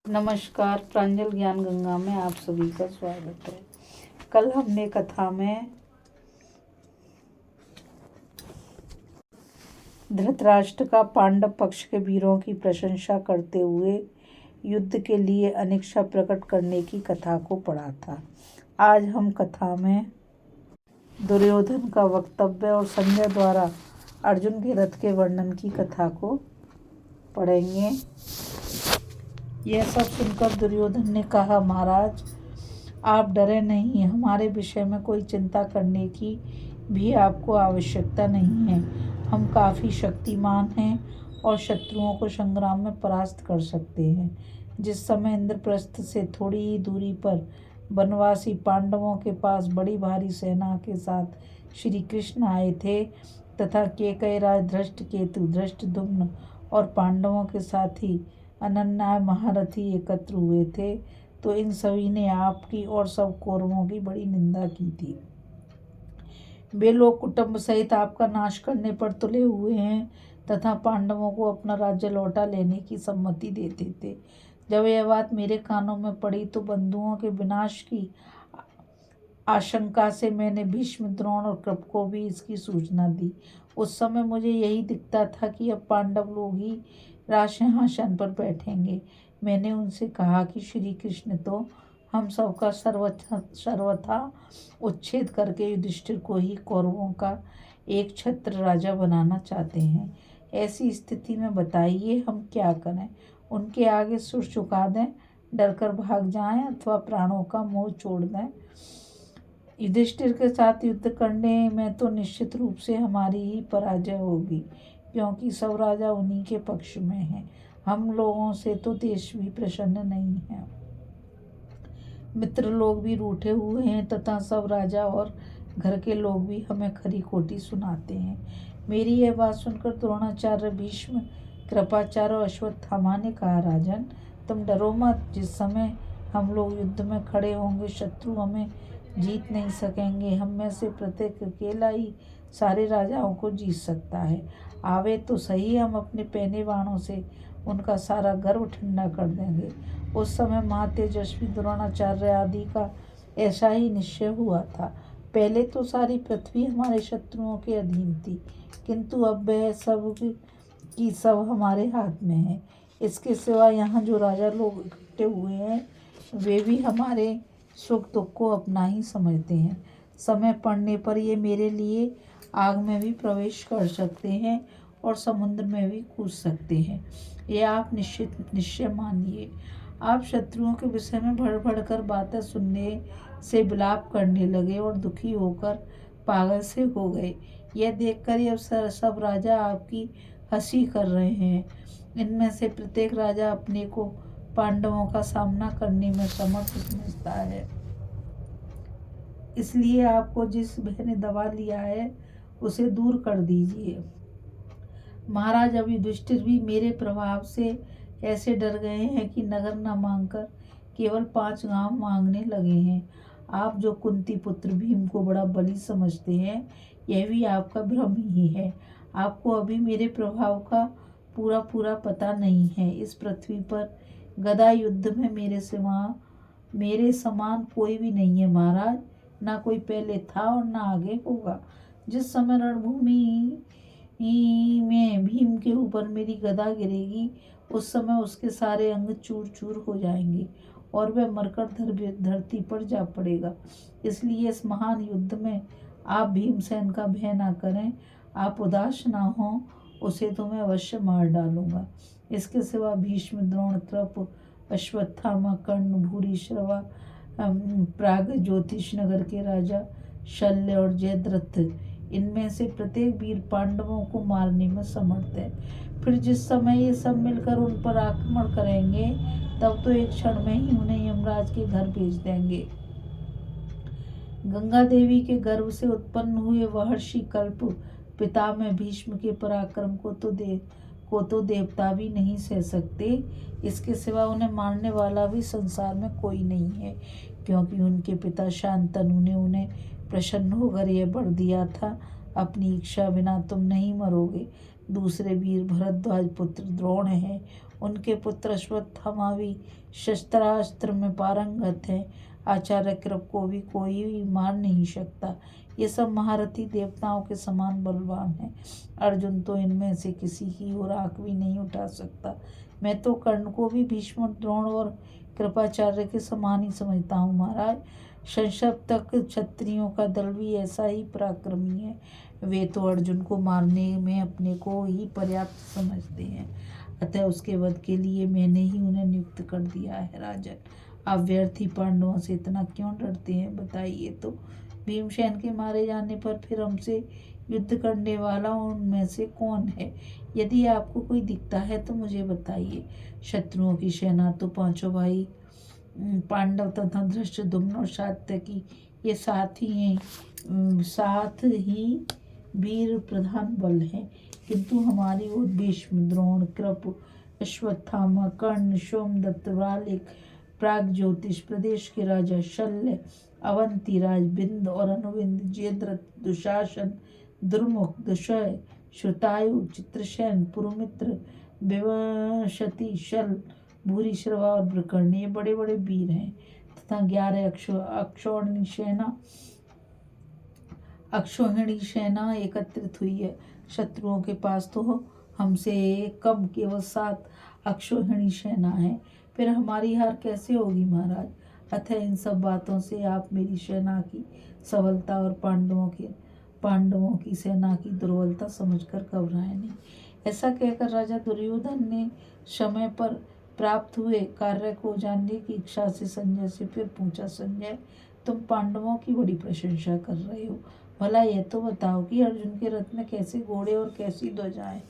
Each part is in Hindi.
नमस्कार, प्रांजल ज्ञान गंगा में आप सभी का स्वागत है। कल हमने कथा में धृतराष्ट्र का पांडव पक्ष के वीरों की प्रशंसा करते हुए युद्ध के लिए अनिच्छा प्रकट करने की कथा को पढ़ा था। आज हम कथा में दुर्योधन का वक्तव्य और संजय द्वारा अर्जुन के रथ के वर्णन की कथा को पढ़ेंगे। यह सब सुनकर दुर्योधन ने कहा, महाराज आप डरे नहीं, हमारे विषय में कोई चिंता करने की भी आपको आवश्यकता नहीं है। हम काफ़ी शक्तिमान हैं और शत्रुओं को संग्राम में परास्त कर सकते हैं। जिस समय इंद्रप्रस्थ से थोड़ी ही दूरी पर वनवासी पांडवों के पास बड़ी भारी सेना के साथ श्री कृष्ण आए थे तथा केकयराज धृष्टकेतु, धृष्टद्युम्न और पांडवों के साथी अनन्याय महारथी एकत्र हुए थे, तो इन सभी ने आपकी और सब कौरवों की बड़ी निंदा की थी। वे लोग कुटुंब सहित आपका नाश करने पर तुले हुए हैं तथा पांडवों को अपना राज्य लौटा लेने की सम्मति देते थे। जब यह बात मेरे कानों में पड़ी तो बंधुओं के विनाश की आशंका से मैंने भीष्म, द्रोण और कृप को भी इसकी सूचना दी। उस समय मुझे यही दिखता था कि अब पांडव लोग ही राजसिंहासन पर बैठेंगे। मैंने उनसे कहा कि श्री कृष्ण तो हम सबका सर्वथा उच्छेद करके युधिष्ठिर को ही कौरवों का एक छत्र राजा बनाना चाहते हैं। ऐसी स्थिति में बताइए हम क्या करें? उनके आगे सिर झुका दें, डरकर भाग जाएं अथवा प्राणों का मोह छोड़ दें? युधिष्ठिर के साथ युद्ध करने में तो निश्चित रूप से हमारी ही पराजय होगी, क्योंकि सब राजा उन्हीं के पक्ष में हैं। हम लोगों से तो देश भी प्रसन्न नहीं है, मित्र लोग भी रूठे हुए हैं तथा सब राजा और घर के लोग भी हमें खरी खोटी सुनाते हैं। मेरी यह बात सुनकर द्रोणाचार्य, भीष्म, कृपाचार्य और अश्वत्थामा ने कहा, राजन तुम डरो मत। जिस समय हम लोग युद्ध में खड़े होंगे शत्रु हमें जीत नहीं सकेंगे। हम में से प्रत्येक अकेला ही सारे राजाओं को जीत सकता है। आवे तो सही, हम अपने पहने बाणों से उनका सारा गर्व ठंडा कर देंगे। उस समय महातेजस्वी द्रोणाचार्य आदि का ऐसा ही निश्चय हुआ था। पहले तो सारी पृथ्वी हमारे शत्रुओं के अधीन थी, किंतु अब वह सब की सब हमारे हाथ में है। इसके सिवा यहाँ जो राजा लोग इकट्ठे हुए हैं वे भी हमारे सुख दुख को अपना ही समझते हैं। समय पड़ने पर ये मेरे लिए आग में भी प्रवेश कर सकते हैं और समुद्र में भी कूद सकते हैं। ये आप निश्चय मानिए। आप शत्रुओं के विषय में भड़ भड़ कर बातें सुनने से विलाप करने लगे और दुखी होकर पागल से हो गए। यह देखकर ये सब राजा आपकी हंसी कर रहे हैं। इनमें से प्रत्येक राजा अपने को पांडवों का सामना करने में समर्थ समझता है, इसलिए आपको जिस भय ने दबा लिया है उसे दूर कर दीजिए। महाराज अब युधिष्ठिर भी मेरे प्रभाव से ऐसे डर गए हैं कि नगर न मांगकर केवल 5 गांव मांगने लगे हैं। आप जो कुंती पुत्र भीम को बड़ा बली समझते हैं, यह भी आपका भ्रम ही है। आपको अभी मेरे प्रभाव का पूरा पता नहीं है। इस पृथ्वी पर गदा युद्ध में मेरे समान कोई भी नहीं है महाराज। ना कोई पहले था और ना आगे होगा। जिस समय रणभूमि में भीम के ऊपर मेरी गदा गिरेगी उस समय उसके सारे अंग चूर चूर हो जाएंगे और वह मरकर धरती पर जा पड़ेगा। इसलिए इस महान युद्ध में आप भीमसेन का भय ना करें। आप उदास ना हो, उसे तो मैं अवश्य मार डालूंगा। इसके सिवा भीष्म, द्रोण, कृप, अश्वत्थामा, कर्ण, भूरिश्रवा, प्राग ज्योतिष नगर के राजा शल्य और जयद्रथ, इनमें से प्रत्येक वीर पांडवों को मारने में समर्थ है। फिर जिस समय ये सब मिलकर उन पर आक्रमण करेंगे तब तो एक क्षण में ही उन्हें यमराज के घर भेज देंगे। गंगा देवी के गर्भ से उत्पन्न हुए महर्षि कल्प पितामह भीष्म के पराक्रम को तो देवता भी नहीं सह सकते। इसके सिवा उन्हें मारने वाला भी संसार में कोई नहीं है, क्योंकि उनके पिता शांतनु ने उन्हें प्रसन्न होकर यह वर दिया था, अपनी इच्छा बिना तुम नहीं मरोगे। दूसरे वीर भरद्वाज पुत्र द्रोण हैं उनके पुत्र अश्वत्थामा भी शस्त्रास्त्र में पारंगत हैं। आचार्य कृप को भी कोई मार नहीं सकता। ये सब महारथी देवताओं के समान बलवान हैं। अर्जुन तो इनमें से किसी की ओर आंख भी नहीं उठा सकता। मैं तो कर्ण को भी भीष्म, द्रोण और कृपाचार्य के समान ही समझता हूँ महाराज। संशप्तक क्षत्रियों का दल भी ऐसा ही पराक्रमी है। वे तो अर्जुन को मारने में अपने को ही पर्याप्त समझते हैं, अतः उसके वध के लिए मैंने ही उन्हें नियुक्त कर दिया है। राजन, आप व्यर्थी पांडवों से इतना क्यों डरते हैं, बताइए तो। भीमसेन के मारे जाने पर फिर हमसे युद्ध करने वाला उनमें से कौन है? यदि आपको कोई दिखता है तो मुझे बताइए। शत्रुओं की सेना तो पांचों भाई पांडव तथा धृष्टद्युम्न और सात्यकी ये साथ ही वीर प्रधान बल हैं, किंतु हमारी ओर भीष्म, द्रोण, कृप, अश्वत्थामा, कर्ण, सोमदत्त, वृषालिक, प्रागज्योतिष प्रदेश के राजा शल्य, अवंतीराज, बिंद और अनुबिंद, जयद्रथ, दुशासन, दुर्मुख, दुष्य, श्रुतायु, चित्रसेन, पुरुमित्र, विवशति, शल, भूरिश्रवा और ब्रकर्ण ये बड़े बड़े वीर हैं तथा 11 अक्षौहिणी सेना एकत्रित हुई है। शत्रुओं के पास तो हमसे कम केवल 7 अक्षौहिणी सेना है, फिर हमारी हार कैसे होगी महाराज? अतः इन सब बातों से आप मेरी सेना की सबलता और पांडवों की सेना की दुर्बलता समझकर घबराए नहीं। ऐसा कहकर राजा दुर्योधन ने समय पर प्राप्त हुए कार्य को जानने की इच्छा से संजय से फिर पूछा, संजय, तुम पांडवों की बड़ी प्रशंसा कर रहे हो, भला यह तो बताओ कि अर्जुन के रथ में कैसे घोड़े और कैसी ध्वजाएं हैं?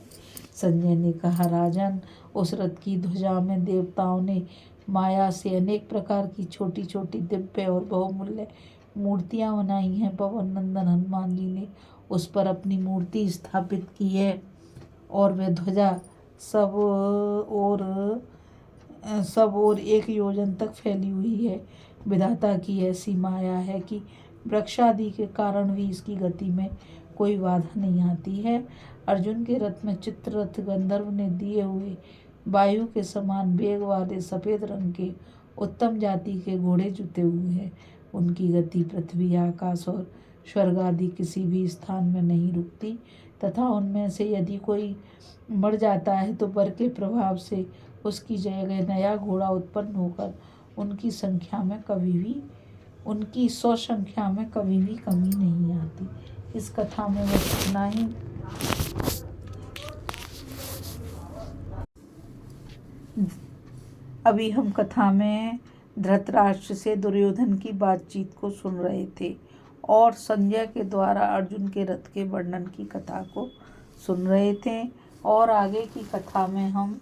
संजय ने कहा, राजन, उस रथ की ध्वजा में देवताओं ने माया से अनेक प्रकार की छोटी छोटी दिव्य और बहुमूल्य मूर्तियां बनाई हैं। पवन नंदन हनुमान जी ने उस पर अपनी मूर्ति स्थापित की है और वह ध्वजा सब और 1 योजन तक फैली हुई है। विधाता की ऐसी माया है कि वृक्ष आदि के कारण भी इसकी गति में कोई बाधा नहीं आती है। अर्जुन के रथ में चित्ररथ गंधर्व ने दिए हुए वायु के समान वेग वाले सफेद रंग के उत्तम जाति के घोड़े जुते हुए हैं। उनकी गति पृथ्वी, आकाश और स्वर्ग आदि किसी भी स्थान में नहीं रुकती तथा उनमें से यदि कोई मर जाता है तो बर के प्रभाव से उसकी जगह नया घोड़ा उत्पन्न होकर उनकी 100 संख्या में कभी भी कमी नहीं आती। इस कथा में बस इतना ही। अभी हम कथा में धृतराष्ट्र से दुर्योधन की बातचीत को सुन रहे थे और संजय के द्वारा अर्जुन के रथ के वर्णन की कथा को सुन रहे थे। और आगे की कथा में हम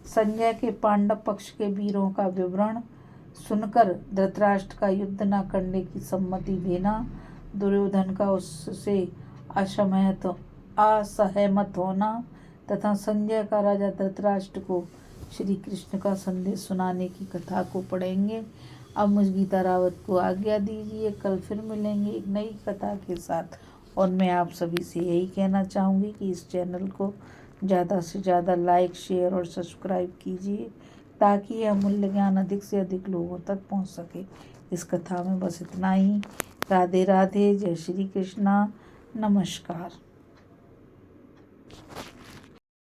संजय के पांडव पक्ष के वीरों का विवरण सुनकर धृतराष्ट्र का युद्ध न करने की सम्मति देना, दुर्योधन का उससे असहमत होना तथा संजय का राजा धृतराष्ट्र को श्री कृष्ण का संदेश सुनाने की कथा को पढ़ेंगे। अब मुझ गीता रावत को आज्ञा दीजिए। कल फिर मिलेंगे एक नई कथा के साथ और मैं आप सभी से यही कहना चाहूँगी कि इस चैनल को ज़्यादा से ज़्यादा लाइक, शेयर और सब्सक्राइब कीजिए ताकि यह अमूल्य ज्ञान अधिक से अधिक लोगों तक पहुँच सके। इस कथा में बस इतना ही। राधे राधे, जय श्री कृष्णा, नमस्कार।